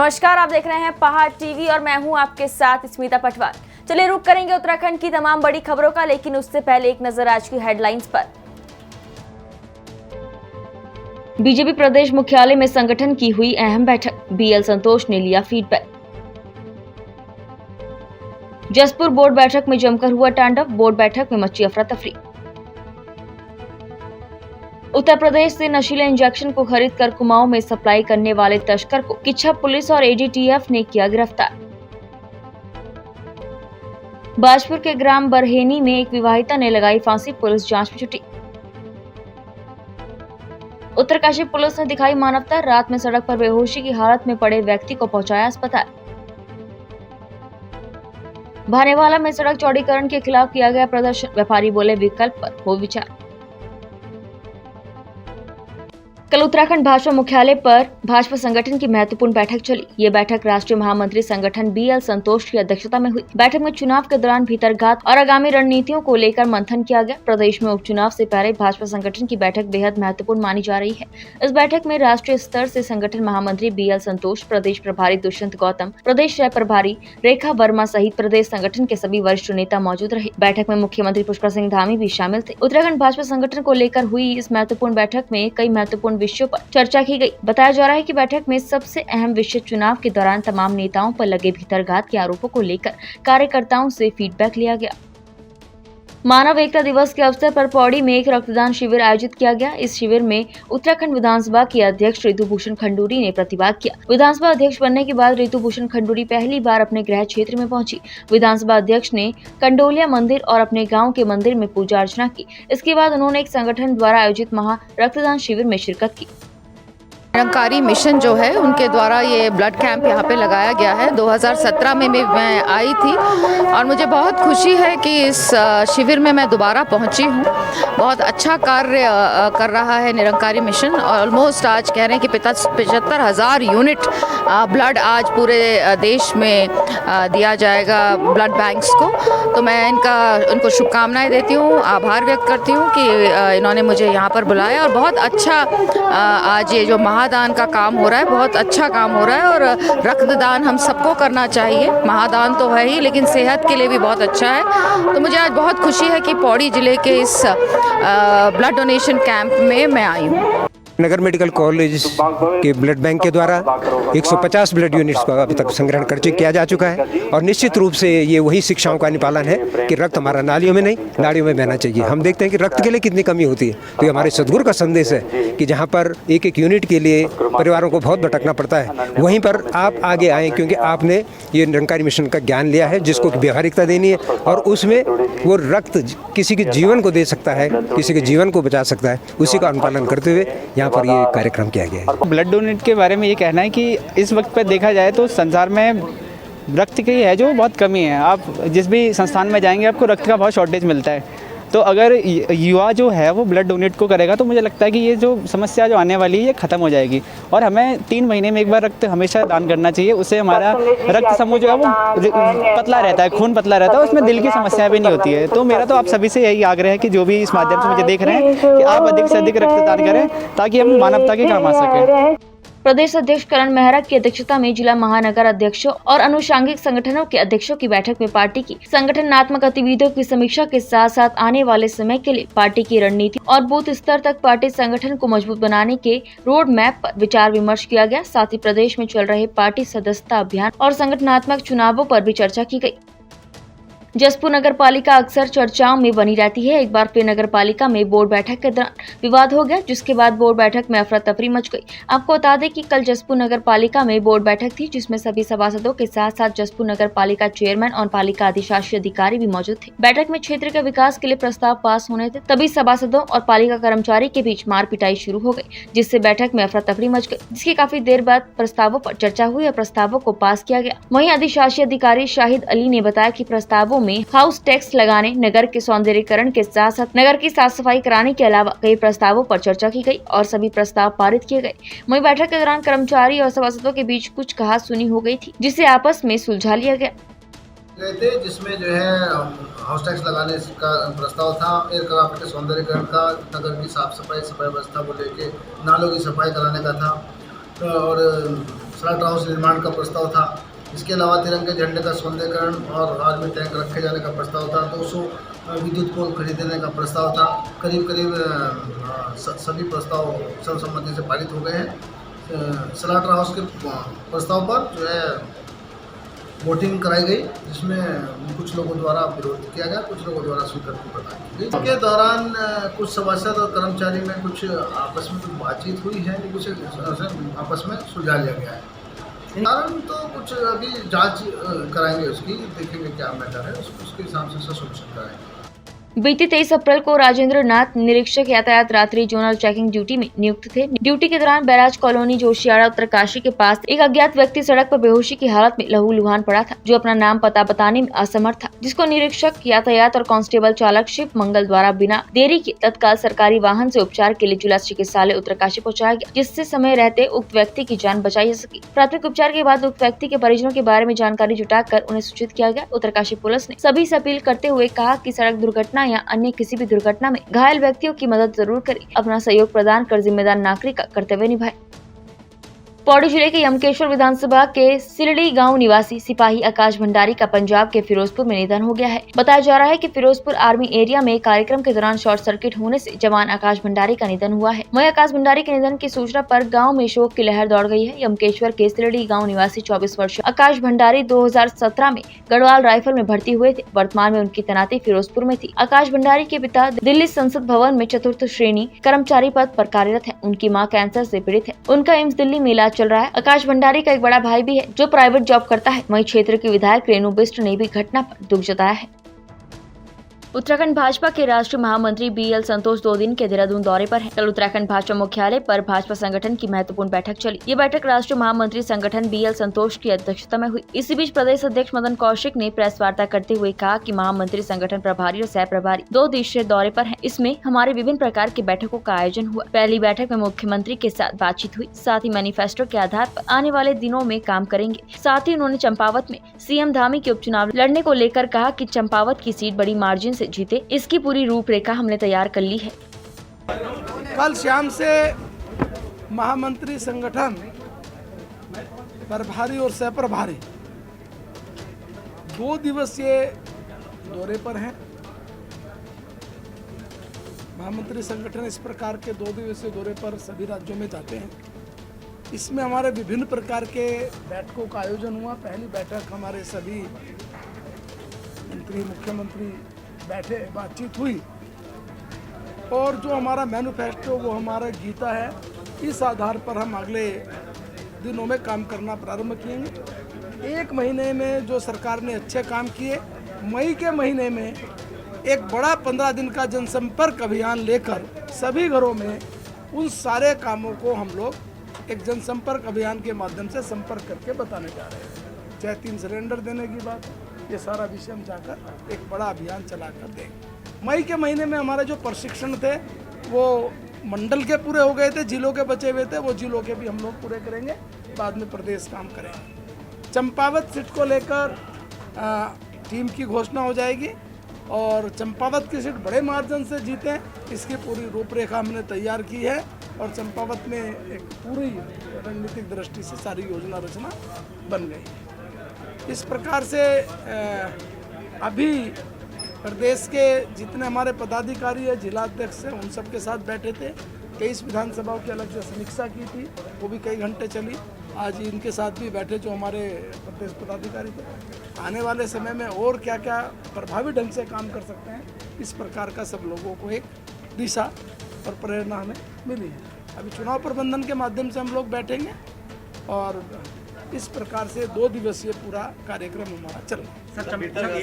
नमस्कार, आप देख रहे हैं पहाड़ टीवी और मैं हूं आपके साथ स्मिता पटवार। चलिए रुक करेंगे उत्तराखंड की तमाम बड़ी खबरों का, लेकिन उससे पहले एक नजर आज की हेडलाइंस पर। बीजेपी प्रदेश मुख्यालय में संगठन की हुई अहम बैठक, बीएल संतोष ने लिया फीडबैक। जसपुर बोर्ड बैठक में जमकर हुआ तांडव, बोर्ड बैठक में मची अफरा तफरी। उत्तर प्रदेश से नशीले इंजेक्शन को खरीद कर कुमाऊं में सप्लाई करने वाले तस्कर को किच्छा पुलिस और एडीटीएफ ने किया गिरफ्तार। बाजपुर के ग्राम बरहेनी में एक विवाहिता ने लगाई फांसी, पुलिस जांच में जुटी। उत्तरकाशी पुलिस ने दिखाई मानवता, रात में सड़क पर बेहोशी की हालत में पड़े व्यक्ति को पहुंचाया अस्पताल। भानेवाला में सड़क चौड़ीकरण के खिलाफ किया गया प्रदर्शन, व्यापारी बोले विकल्प पर हो विचार। कल उत्तराखंड भाजपा मुख्यालय पर भाजपा संगठन की महत्वपूर्ण बैठक चली। ये बैठक राष्ट्रीय महामंत्री संगठन बीएल संतोष की अध्यक्षता में हुई। बैठक में चुनाव के दौरान भीतरघात और आगामी रणनीतियों को लेकर मंथन किया गया। प्रदेश में उपचुनाव से पहले भाजपा संगठन की बैठक बेहद महत्वपूर्ण मानी जा रही है। इस बैठक में राष्ट्रीय स्तर से संगठन महामंत्री बीएल संतोष, प्रदेश प्रभारी दुष्यंत गौतम, प्रदेश सह प्रभारी रेखा वर्मा सहित प्रदेश संगठन के सभी वरिष्ठ नेता मौजूद रहे। बैठक में मुख्यमंत्री पुष्कर सिंह धामी भी शामिल थे। उत्तराखंड भाजपा संगठन को लेकर हुई इस महत्वपूर्ण बैठक में कई महत्वपूर्ण विषयों पर चर्चा की गई। बताया जा रहा है कि बैठक में सबसे अहम विषय चुनाव के दौरान तमाम नेताओं पर लगे भीतरघात के आरोपों को लेकर कार्यकर्ताओं से फीडबैक लिया गया। मानव एकता दिवस के अवसर पर पौड़ी में एक रक्तदान शिविर आयोजित किया गया। इस शिविर में उत्तराखंड विधानसभा की अध्यक्ष रितु भूषण खंडूरी ने प्रतिभाग किया। विधानसभा अध्यक्ष बनने के बाद रितु भूषण खंडूरी पहली बार अपने गृह क्षेत्र में पहुंची। विधानसभा अध्यक्ष ने कंडोलिया मंदिर और अपने गांव के मंदिर में पूजा अर्चना की। इसके बाद उन्होंने एक संगठन द्वारा आयोजित महा रक्तदान शिविर में शिरकत की। निरंकारी मिशन जो है उनके द्वारा ये ब्लड कैंप यहाँ पे लगाया गया है। 2017 में मैं आई थी और मुझे बहुत खुशी है कि इस शिविर में मैं दोबारा पहुँची हूँ। बहुत अच्छा कार्य कर रहा है निरंकारी मिशन। ऑलमोस्ट आज कह रहे हैं कि 75,000 यूनिट ब्लड आज पूरे देश में दिया जाएगा ब्लड बैंक्स को। तो मैं उनको शुभकामनाएं देती हूँ, आभार व्यक्त करती हूँ कि इन्होंने मुझे यहाँ पर बुलाया। और बहुत अच्छा आज ये जो महादान का काम हो रहा है, बहुत अच्छा काम हो रहा है। और रक्तदान हम सबको करना चाहिए। महादान तो है ही, लेकिन सेहत के लिए भी बहुत अच्छा है। तो मुझे आज बहुत खुशी है कि पौड़ी जिले के इस ब्लड डोनेशन कैंप में मैं आई हूँ। नगर मेडिकल कॉलेज के ब्लड बैंक के द्वारा 150 ब्लड यूनिट्स का अभी तक संग्रहण कर किया जा चुका है। और निश्चित रूप से ये वही शिक्षाओं का निपालन है कि रक्त हमारा नालियों में नहीं, नाड़ियों में बहना चाहिए। हम देखते हैं कि रक्त के लिए कितनी कमी होती है। तो ये हमारे सद्गुरु का संदेश है कि जहाँ पर एक एक यूनिट के लिए परिवारों को बहुत भटकना पड़ता है, वहीं पर आप आगे आएँ, क्योंकि आपने ये निरंकारी मिशन का ज्ञान लिया है जिसको व्यावहारिकता देनी है। और उसमें वो रक्त किसी के जीवन को दे सकता है, किसी के जीवन को बचा सकता है। उसी का अनुपालन करते हुए यहाँ पर ये कार्यक्रम किया गया है। ब्लड डोनेट के बारे में ये कहना है कि इस वक्त पर देखा जाए तो संसार में रक्त की है जो बहुत कमी है। आप जिस भी संस्थान में जाएंगे आपको रक्त का बहुत शॉर्टेज मिलता है। तो अगर युवा जो है वो ब्लड डोनेट को करेगा तो मुझे लगता है कि ये जो समस्या जो आने वाली है ये ख़त्म हो जाएगी। और हमें 3 महीने में एक बार रक्त हमेशा दान करना चाहिए। उससे हमारा रक्त समूह जो है वो पतला रहता है, खून पतला रहता है, उसमें दिल की समस्या भी नहीं होती है। तो मेरा तो आप सभी से यही आग्रह है कि जो भी इस माध्यम से मुझे देख रहे हैं कि आप अधिक से अधिक रक्तदान करें ताकि हम मानवता के काम आ सकें। प्रदेश अध्यक्ष करण मेहरा की अध्यक्षता में जिला महानगर अध्यक्षों और अनुषांगिक संगठनों के अध्यक्षों की बैठक में पार्टी की संगठनात्मक गतिविधियों की समीक्षा के साथ साथ आने वाले समय के लिए पार्टी की रणनीति और बूथ स्तर तक पार्टी संगठन को मजबूत बनाने के रोड मैप पर विचार विमर्श किया गया। साथ ही प्रदेश में चल रहे पार्टी सदस्यता अभियान और संगठनात्मक चुनावों पर भी चर्चा की गयी। जसपुर नगर पालिका अक्सर चर्चाओं में बनी रहती है। एक बार फिर नगर पालिका में बोर्ड बैठक के दौरान विवाद हो गया, जिसके बाद बोर्ड बैठक में अफरा तफरी मच गई। आपको बता दें कि कल जसपुर नगर पालिका में बोर्ड बैठक थी, जिसमें सभी सभासदों के साथ साथ जसपुर नगर पालिका चेयरमैन और पालिका अधिशासी अधिकारी भी मौजूद थे। बैठक में क्षेत्र के विकास के लिए प्रस्ताव पास होने थे, तभी सभासदों और पालिका कर्मचारी के बीच मार पिटाई शुरू हो गई, जिससे बैठक में अफरा तफरी मच गई। जिसकी काफी देर बाद प्रस्तावों पर चर्चा हुई और प्रस्तावों को पास किया गया। वहीं अधिशासी अधिकारी शाहिद अली ने बताया कि प्रस्तावों में हाउस टैक्स लगाने, नगर के सौंदर्यीकरण के साथ साथ नगर की साफ सफाई कराने के अलावा कई प्रस्तावों पर चर्चा की गई और सभी प्रस्ताव पारित किए गए। वहीं बैठक के दौरान कर्मचारी और सभासदों के बीच कुछ कहा-सुनी हो गई थी, जिसे आपस में सुलझा लिया गया। जिसमें जो है हाउस टैक्स लगाने का प्रस्ताव था, एयरक्राफ्ट के सौंदर्यीकरण का, नगर की साफ सफाई व्यवस्था को लेके नालों की सफाई कराने का था और स्लॉटर हाउस निर्माण का प्रस्ताव था। इसके अलावा तिरंगे झंडे का सौंदर्यीकरण और आर्मी टैंक रखे जाने का प्रस्ताव था। 200 विद्युत पोल खरीदने का प्रस्ताव था। करीब सभी प्रस्ताव सर्वसम्मति से पारित हो गए हैं। स्लॉटर हाउस के प्रस्ताव पर जो है वोटिंग कराई गई, जिसमें कुछ लोगों द्वारा विरोध किया गया, कुछ लोगों द्वारा स्वीकृति प्रदान की गई। इसके दौरान कुछ सभासद और कर्मचारी में कुछ आपस में कुछ बातचीत हुई है, कुछ आपस में सुलझा लिया गया है। कारण तो कुछ अभी जांच कराएंगे, उसकी देखेंगे क्या मैटर है, उसके हिसाब से सोल्यूशन कराएंगे। बीती 23 अप्रैल को राजेंद्र नाथ निरीक्षक यातायात रात्रि जोनल चेकिंग ड्यूटी में नियुक्त थे। ड्यूटी के दौरान बैराज कॉलोनी जोशियाड़ा उत्तरकाशी के पास एक अज्ञात व्यक्ति सड़क पर बेहोशी की हालत में लहूलुहान पड़ा था, जो अपना नाम पता बताने में असमर्थ था, जिसको निरीक्षक यातायात और कांस्टेबल चालक शिव मंगल द्वारा बिना देरी के तत्काल सरकारी वाहन से उपचार के लिए जिला चिकित्सालय उत्तरकाशी पहुँचाया गया, जिससे समय रहते उक्त व्यक्ति की जान बचाई जा सकी। प्राथमिक उपचार के बाद उक्त व्यक्ति के परिजनों के बारे में जानकारी जुटाकर उन्हें सूचित किया गया। उत्तरकाशी पुलिस ने सभी से अपील करते हुए कहा कि सड़क दुर्घटना या अन्य किसी भी दुर्घटना में घायल व्यक्तियों की मदद जरूर करें, अपना सहयोग प्रदान कर जिम्मेदार नागरिक का कर्तव्य निभाएं। पौड़ी जिले के यमकेश्वर विधानसभा के सिलड़ी गांव निवासी सिपाही आकाश भंडारी का पंजाब के फिरोजपुर में निधन हो गया है। बताया जा रहा है कि फिरोजपुर आर्मी एरिया में कार्यक्रम के दौरान शॉर्ट सर्किट होने से जवान आकाश भंडारी का निधन हुआ है। वहीं आकाश भंडारी के निधन की सूचना पर गांव में शोक की लहर दौड़ गई है। यमकेश्वर के सिलड़ी गाँव निवासी 24 वर्षीय आकाश भंडारी 2017 में गढ़वाल राइफल में भर्ती हुए थे। वर्तमान में उनकी तैनाती फिरोजपुर में थी। आकाश भंडारी के पिता दिल्ली संसद भवन में 4th श्रेणी कर्मचारी पद पर कार्यरत है। उनकी मां कैंसर से पीड़ित है। उनका एम्स दिल्ली में इलाज चल रहा है। आकाश भंडारी का एक बड़ा भाई भी है, जो प्राइवेट जॉब करता है। वहीं क्षेत्र के विधायक रेणु बिष्ट ने भी घटना पर दुख जताया है। उत्तराखंड भाजपा के राष्ट्रीय महामंत्री बीएल संतोष 2 दिन के देहरादून दौरे पर हैं। कल उत्तराखंड भाजपा मुख्यालय पर भाजपा संगठन की महत्वपूर्ण बैठक चली। ये बैठक राष्ट्रीय महामंत्री संगठन बीएल संतोष की अध्यक्षता में हुई। इसी बीच प्रदेश अध्यक्ष मदन कौशिक ने प्रेस वार्ता करते हुए कहा कि महामंत्री संगठन प्रभारी और सह प्रभारी 2 दिवसीय दौरे पर हैं। इसमें हमारे विभिन्न प्रकार की बैठकों का आयोजन हुआ। पहली बैठक में मुख्यमंत्री के साथ बातचीत हुई, साथ ही मैनिफेस्टो के आधार पर आने वाले दिनों में काम करेंगे। साथ ही उन्होंने चंपावत में सीएम धामी के उपचुनाव लड़ने को लेकर कहा कि चंपावत की सीट बड़ी मार्जिन से जीते, इसकी पूरी रूपरेखा हमने तैयार कर ली है। कल शाम से महामंत्री संगठन प्रभारी और सह प्रभारी 2 दिवसीय दौरे पर हैं। महामंत्री संगठन इस प्रकार के 2 दिवसीय दौरे पर सभी राज्यों में जाते हैं। इसमें हमारे विभिन्न प्रकार के बैठकों का आयोजन हुआ। पहली बैठक हमारे सभी मंत्री मुख्यमंत्री बैठे, बातचीत हुई और जो हमारा मैनिफेस्टो वो हमारा गीता है, इस आधार पर हम अगले दिनों में काम करना प्रारंभ किएंगे। 1 महीने में जो सरकार ने अच्छे काम किए, मई के महीने में एक बड़ा 15 दिन का जनसंपर्क अभियान लेकर सभी घरों में उन सारे कामों को हम लोग एक जनसंपर्क अभियान के माध्यम से संपर्क करके बताने जा रहे हैं। चाहे 3 सिलेंडर देने की बात, ये सारा विषय हम जाकर एक बड़ा अभियान चला कर देंगे। मई के महीने में हमारे जो प्रशिक्षण थे वो मंडल के पूरे हो गए थे, जिलों के बचे हुए थे, वो जिलों के भी हम लोग पूरे करेंगे। बाद में प्रदेश काम करेंगे। चंपावत सीट को लेकर टीम की घोषणा हो जाएगी और चंपावत की सीट बड़े मार्जिन से जीतें, इसकी पूरी रूपरेखा हमने तैयार की है और चंपावत में एक पूरी रणनीतिक दृष्टि से सारी योजना रचना बन गई है। इस प्रकार से अभी प्रदेश के जितने हमारे पदाधिकारी है, जिलाध्यक्ष हैं, उन सब के साथ बैठे थे। 23 विधानसभाओं की अलग से समीक्षा की थी, वो भी कई घंटे चली। आज इनके साथ भी बैठे जो हमारे प्रदेश पदाधिकारी थे। आने वाले समय में और क्या क्या प्रभावी ढंग से काम कर सकते हैं, इस प्रकार का सब लोगों को एक दिशा और प्रेरणा हमें मिली है। अभी चुनाव प्रबंधन के माध्यम से हम लोग बैठेंगे और इस प्रकार से 2 दिवसीय पूरा कार्यक्रम हमारा चल रहा है।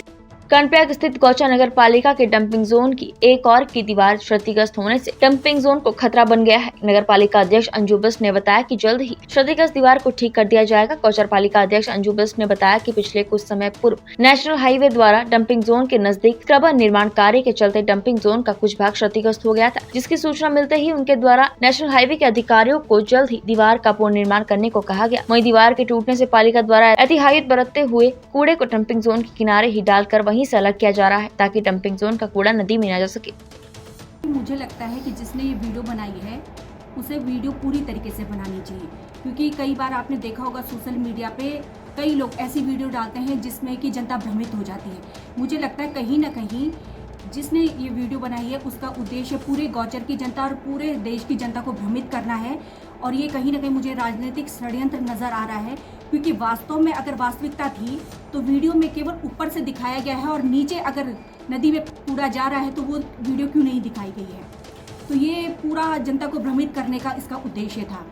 कर्णप्रयाग स्थित गौचा नगर पालिका के डंपिंग जोन की एक और की दीवार क्षतिग्रस्त होने से डंपिंग जोन को खतरा बन गया है। नगर पालिका अध्यक्ष अंजू बिष्ट ने बताया कि जल्द ही क्षतिग्रस्त दीवार को ठीक कर दिया जाएगा। गौचर पालिका अध्यक्ष अंजू बिष्ट ने बताया कि पिछले कुछ समय पूर्व नेशनल हाईवे द्वारा डंपिंग जोन के नजदीक क्रबर निर्माण कार्य के चलते डंपिंग जोन का कुछ भाग क्षतिग्रस्त हो गया था, जिसकी सूचना मिलते ही उनके द्वारा नेशनल हाईवे के अधिकारियों को जल्द ही दीवार का पूर्ण निर्माण करने को कहा गया। वहीं दीवार के टूटने से पालिका द्वारा एहतियात बरतते हुए कूड़े को डंपिंग जोन के किनारे ही डालकर वहीं से अलग किया जा रहा है, ताकि डंपिंग जोन का कूड़ा नदी में न जा सके। मुझे लगता है कि जिसने ये वीडियो बनाई है उसे वीडियो पूरी तरीके से बनानी चाहिए, क्योंकि कई बार आपने देखा होगा सोशल मीडिया पे कई लोग ऐसी वीडियो डालते हैं जिसमें कि जनता भ्रमित हो जाती है। मुझे लगता है कहीं ना कहीं जिसने ये वीडियो बनाई है उसका उद्देश्य पूरे गौचर की जनता और पूरे देश की जनता को भ्रमित करना है, और ये कहीं ना कहीं मुझे राजनीतिक षड्यंत्र नज़र आ रहा है, क्योंकि वास्तव में अगर वास्तविकता थी तो वीडियो में केवल ऊपर से दिखाया गया है और नीचे अगर नदी में कूड़ा जा रहा है तो वो वीडियो क्यों नहीं दिखाई गई है। तो ये पूरा जनता को भ्रमित करने का इसका उद्देश्य था।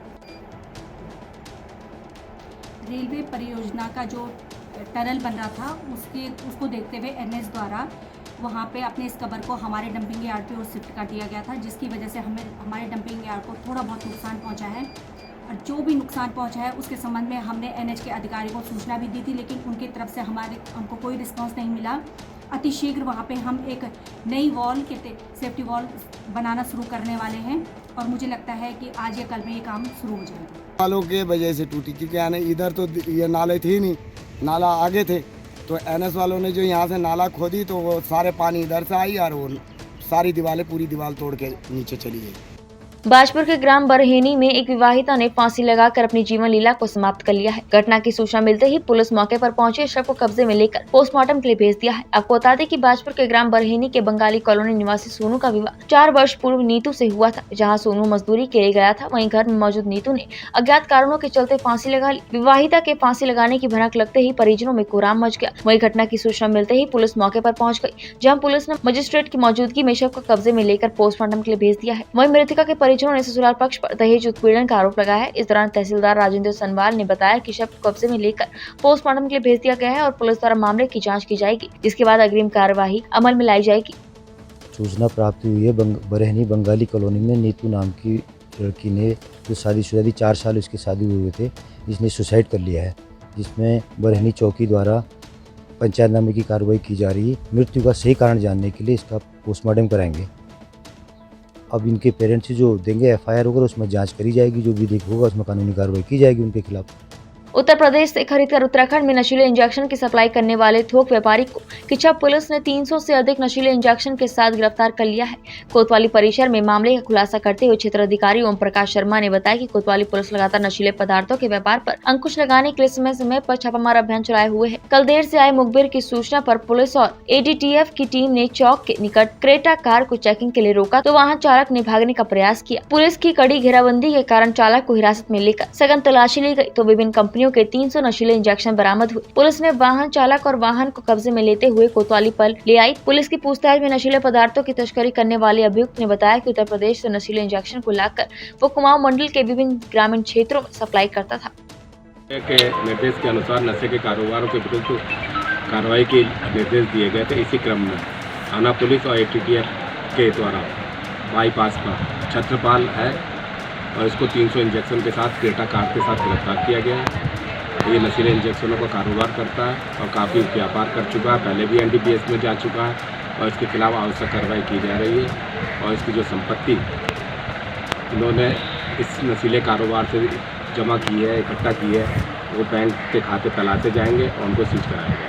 रेलवे परियोजना का जो टनल बन रहा था उसको देखते हुए एनएच द्वारा वहाँ पे अपने इस कबर को हमारे डंपिंग यार्ड पे और शिफ्ट कर दिया गया था, जिसकी वजह से हमारे डंपिंग यार्ड को थोड़ा बहुत नुकसान पहुँचा है। और जो भी नुकसान पहुँचा है उसके संबंध में हमने एनएच के अधिकारी को सूचना भी दी थी, लेकिन उनकी तरफ से हमको कोई रिस्पॉन्स नहीं मिला। अतिशीघ्र वहाँ पे हम एक नई वॉल सेफ्टी वॉल बनाना शुरू करने वाले हैं, और मुझे लगता है कि आज या कल में ये काम शुरू हो जाएगा। नालों के वजह से टूटी, क्योंकि यानी इधर तो ये नाले थे नहीं, नाला आगे थे, तो एनएस वालों ने जो यहाँ से नाला खोदी तो वो सारे पानी इधर से आई और वो सारी दीवारें पूरी दीवार तोड़ के नीचे चली गई। बाजपुर के ग्राम बरहेनी में एक विवाहिता ने फांसी लगाकर अपनी जीवन लीला को समाप्त कर लिया है। घटना की सूचना मिलते ही पुलिस मौके पर पहुंची शव को कब्जे में लेकर पोस्टमार्टम के लिए भेज दिया है। आपको बता दें कि बाजपुर के ग्राम बरहेनी के बंगाली कॉलोनी निवासी सोनू का विवाह 4 वर्ष पूर्व नीतू से हुआ था। जहां सोनू मजदूरी के लिए गया था, वहीं घर में मौजूद नीतू ने अज्ञात कारणों के चलते फांसी लगा ली। विवाहिता के फांसी लगाने की भनक लगते ही परिजनों में कोहराम मच गया। वहीं घटना की सूचना मिलते ही पुलिस मौके पर पहुंच गई, जहां पुलिस ने मजिस्ट्रेट की मौजूदगी में शव को कब्जे में लेकर पोस्टमार्टम के लिए भेज दिया है। वहीं मृतका के परिजनों ने ससुराल पक्ष पर दहेज उत्पीड़न का आरोप लगाया है। इस दौरान तहसीलदार राजेंद्र सनवाल ने बताया कि शव को कब्जे में लेकर पोस्टमार्टम के लिए भेज दिया गया है और पुलिस द्वारा मामले की जांच की जाएगी, जिसके बाद अग्रिम कार्यवाही अमल में लाई जाएगी। सूचना प्राप्त हुई है बरहेनी बंगाली कॉलोनी में नीतू नाम की लड़की ने, जो शादीशुदा थी, 4 साल उसकी शादी हुए थे, इसने सुसाइड कर लिया है, जिसमें बरहेनी चौकी द्वारा पंचायतनामे की कार्रवाई की जा रही है। मृत्यु का सही कारण जानने के लिए इसका पोस्टमार्टम कराएंगे। अब इनके पेरेंट्स से जो देंगे एफआईआर होगा, उसमें जांच करी जाएगी, जो भी होगा उसमें कानूनी कार्रवाई की जाएगी उनके खिलाफ। उत्तर प्रदेश से खरीदकर उत्तराखंड में नशीले इंजेक्शन की सप्लाई करने वाले थोक व्यापारी को किचप पुलिस ने 300 से अधिक नशीले इंजेक्शन के साथ गिरफ्तार कर लिया है। कोतवाली परिसर में मामले का खुलासा करते हुए क्षेत्राधिकारी ओम प्रकाश शर्मा ने बताया कि कोतवाली पुलिस लगातार नशीले पदार्थों के व्यापार पर अंकुश लगाने के लिए समय समय पर छापामार अभियान चलाए हुए है। कल देर से आए मुखबिर की सूचना पर पुलिस और एडीटीएफ की टीम ने चौक के निकट क्रेटा कार को चेकिंग के लिए रोका, तो वाहन चालक ने भागने का प्रयास किया। पुलिस की कड़ी घेराबंदी के कारण चालक को हिरासत में लेकर सघन तलाशी ली गई, तो विभिन्न कंपनियों के 300 नशीले इंजेक्शन बरामद हुए। पुलिस ने वाहन चालक और वाहन को कब्जे में लेते हुए कोतवाली पर ले आई। पुलिस की पूछताछ में नशीले पदार्थों की तस्करी करने वाले अभियुक्त ने बताया कि उत्तर प्रदेश से नशीले इंजेक्शन को लाकर वो कुमाऊं मंडल के विभिन्न ग्रामीण क्षेत्रों में सप्लाई करता था। के निर्देश के अनुसार नशे के कारोबारों के विरुद्ध कार्रवाई के निर्देश दिए गए थे। इसी क्रम में थाना पुलिस और एटीटीएफ के द्वारा बाईपास पर छत्रपाल है और इसको 300 इंजेक्शन के साथ क्रेटा कार के साथ गिरफ्तार किया गया है। ये नशीले इंजेक्शनों का कारोबार करता है और काफ़ी व्यापार कर चुका है, पहले भी एनडीपीएस में जा चुका है और इसके खिलाफ आवश्यक कार्रवाई की जा रही है। और इसकी जो संपत्ति इन्होंने इस नशीले कारोबार से जमा की है, इकट्ठा की है, वो बैंक के खाते तलाशे जाएंगे और उनको सीज कराएंगे।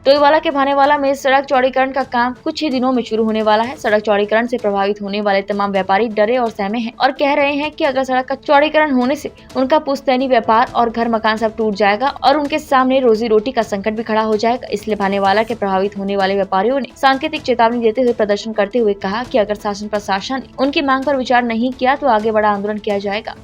टोईवाला के भानेवाला में सड़क चौड़ीकरण का काम कुछ ही दिनों में शुरू होने वाला है। सड़क चौड़ीकरण से प्रभावित होने वाले तमाम व्यापारी डरे और सहमे हैं और कह रहे हैं कि अगर सड़क का चौड़ीकरण होने से उनका पुश्तैनी व्यापार और घर मकान सब टूट जाएगा और उनके सामने रोजी रोटी का संकट भी खड़ा हो जाएगा। इसलिए भानेवाला के प्रभावित होने वाले व्यापारियों ने सांकेतिक चेतावनी देते हुए प्रदर्शन करते हुए कहा कि अगर शासन प्रशासन ने उनकी मांग पर विचार नहीं किया तो आगे बड़ा आंदोलन किया जाएगा।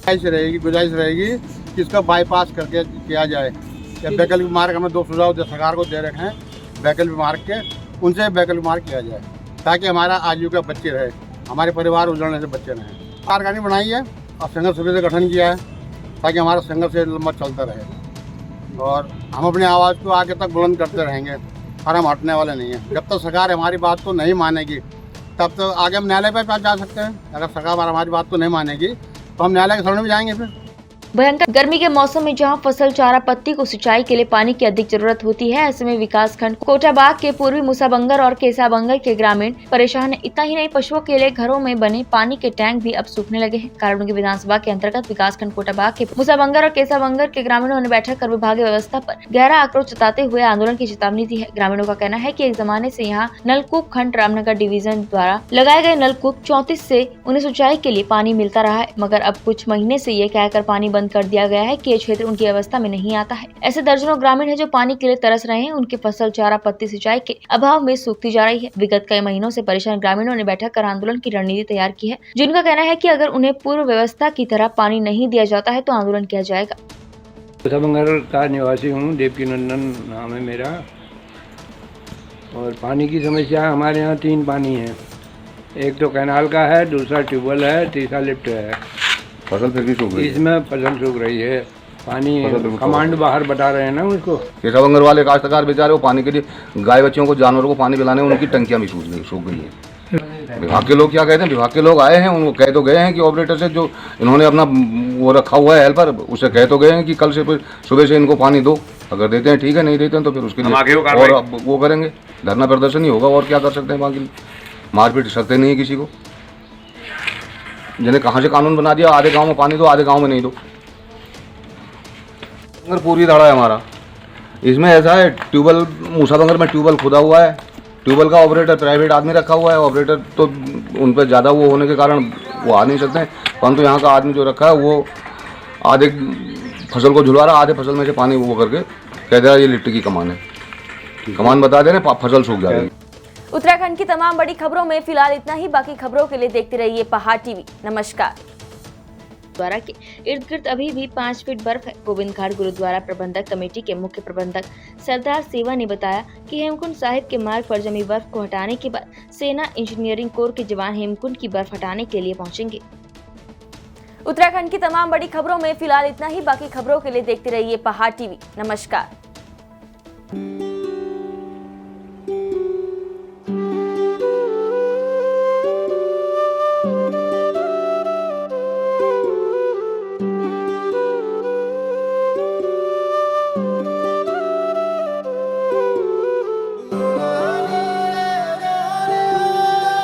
गुजारिश रहेगी कि इसका बाईपास करके किया जाए। या वैकल्पिक मार्ग हमें 2 सुझाव सरकार को दे रखे हैं, वैकल्पिक मार्ग के, उनसे वैकल्पिक मार्ग किया जाए ताकि हमारा आजीविका बच्चे रहे, हमारे परिवार उजड़ने से बच्चे रहें। कारखानी बनाई है और संघर्ष समिति से गठन किया है ताकि हमारा संघर्ष लंबा चलता रहे और हम अपनी आवाज़ को आगे तक बुलंद करते रहेंगे और हम हटने वाले नहीं हैं। जब तक सरकार हमारी बात को नहीं मानेगी तब तक आगे हम न्यायालय पर जा सकते हैं। अगर सरकार हमारी बात को नहीं मानेगी तो हम न्यायालय के सामने भी जाएंगे। फिर भयंकर गर्मी के मौसम में जहां फसल चारा पत्ती को सिंचाई के लिए पानी की अधिक जरूरत होती है, ऐसे में विकासखंड कोटाबाग के पूर्वी मूसाबंगर और केसाबंगर के ग्रामीण परेशान है। इतना ही नहीं, पशुओं के लिए घरों में बने पानी के टैंक भी अब सूखने लगे हैं। कारणों की विधानसभा के अंतर्गत विकासखंड कोटाबाग के मूसाबंगर और केसाबंगर के ग्रामीणों ने बैठक कर विभागीय व्यवस्था पर गहरा आक्रोश जताते हुए आंदोलन की चेतावनी दी है। ग्रामीणों का कहना है कि एक जमाने से यहाँ नलकूप खंड रामनगर डिवीजन द्वारा लगाए गए नलकूप 34 से उन्हें सिंचाई के लिए पानी मिलता रहा है, मगर अब कुछ महीने से ये कहकर पानी बंद कर दिया गया है कि ये क्षेत्र उनकी व्यवस्था में नहीं आता है। ऐसे दर्जनों ग्रामीण है जो पानी के लिए तरस रहे हैं। उनकी फसल चारा पत्ती सिंचाई के अभाव में सूखती जा रही है। विगत कई महीनों से परेशान ग्रामीणों ने बैठक कर आंदोलन की रणनीति तैयार की है, जिनका कहना है कि अगर उन्हें पूर्व व्यवस्था की तरह पानी नहीं दिया जाता है तो आंदोलन किया जाएगा। मूसाबंगर का निवासी हूँ, देवकी नंदन नाम है मेरा। और पानी की समस्या हमारे यहाँ 3 पानी है, एक तो कैनाल का है, दूसरा ट्यूबवेल है, तीसरा लिफ्ट है। फसल फिर भी सूख रही है, इसमें फसल सूख रही है। पानी कमांड बाहर बता रहे हैं ना उसको। केसाबंगर वाले काश्तकार बेचारे वो पानी के लिए गाय बच्चों को जानवरों को पानी पिलाने उनकी टंकियाँ भी सूख गई है। विभाग के लोग क्या कहते हैं, विभाग के लोग आए हैं, उनको कह तो गए हैं कि ऑपरेटर से जो इन्होंने अपना वो रखा हुआ है हेल्पर, उससे कह तो गए हैं कि कल से सुबह से इनको पानी दो। अगर देते हैं ठीक है, नहीं देते हैं तो फिर उसके लिए और वो करेंगे, धरना प्रदर्शन ही होगा। और क्या कर सकते हैं, बाकी मारपीट सकते नहीं है किसी को। जिन्हें कहाँ से कानून बना दिया, आधे गांव में पानी दो, आधे गांव में नहीं दो। अगर पूरी धारा है हमारा, इसमें ऐसा है, ट्यूबवेल मूसाबंगर में ट्यूबवेल खुदा हुआ है, ट्यूबवेल का ऑपरेटर प्राइवेट आदमी रखा हुआ है। ऑपरेटर तो उन पर ज़्यादा वो होने के कारण वो आ नहीं सकते हैं, परंतु यहाँ का आदमी जो रखा है वो आधे फसल को झुलवा रहा, आधे फसल में से पानी वो करके कह दे रहा ये लिफ्ट की कमान है, कमान बता दे रहे, फसल सूख जा रही है। उत्तराखंड की तमाम बड़ी खबरों में फिलहाल इतना ही। बाकी खबरों के लिए देखते रहिए पहाड़ टीवी। नमस्कार। गुरुद्वारा के इर्द गिर्द अभी भी 5 फीट बर्फ है। गोविंद घाट गुरुद्वारा प्रबंधक कमेटी के मुख्य प्रबंधक सरदार सेवा ने बताया कि हेमकुंड साहिब के मार्ग पर जमी बर्फ को हटाने के बाद सेना इंजीनियरिंग कोर के जवान हेमकुंड की बर्फ हटाने के लिए पहुंचेंगे। उत्तराखंड की तमाम बड़ी खबरों में फिलहाल इतना ही। बाकी खबरों के लिए देखते रहिए पहाड़ टीवी। नमस्कार।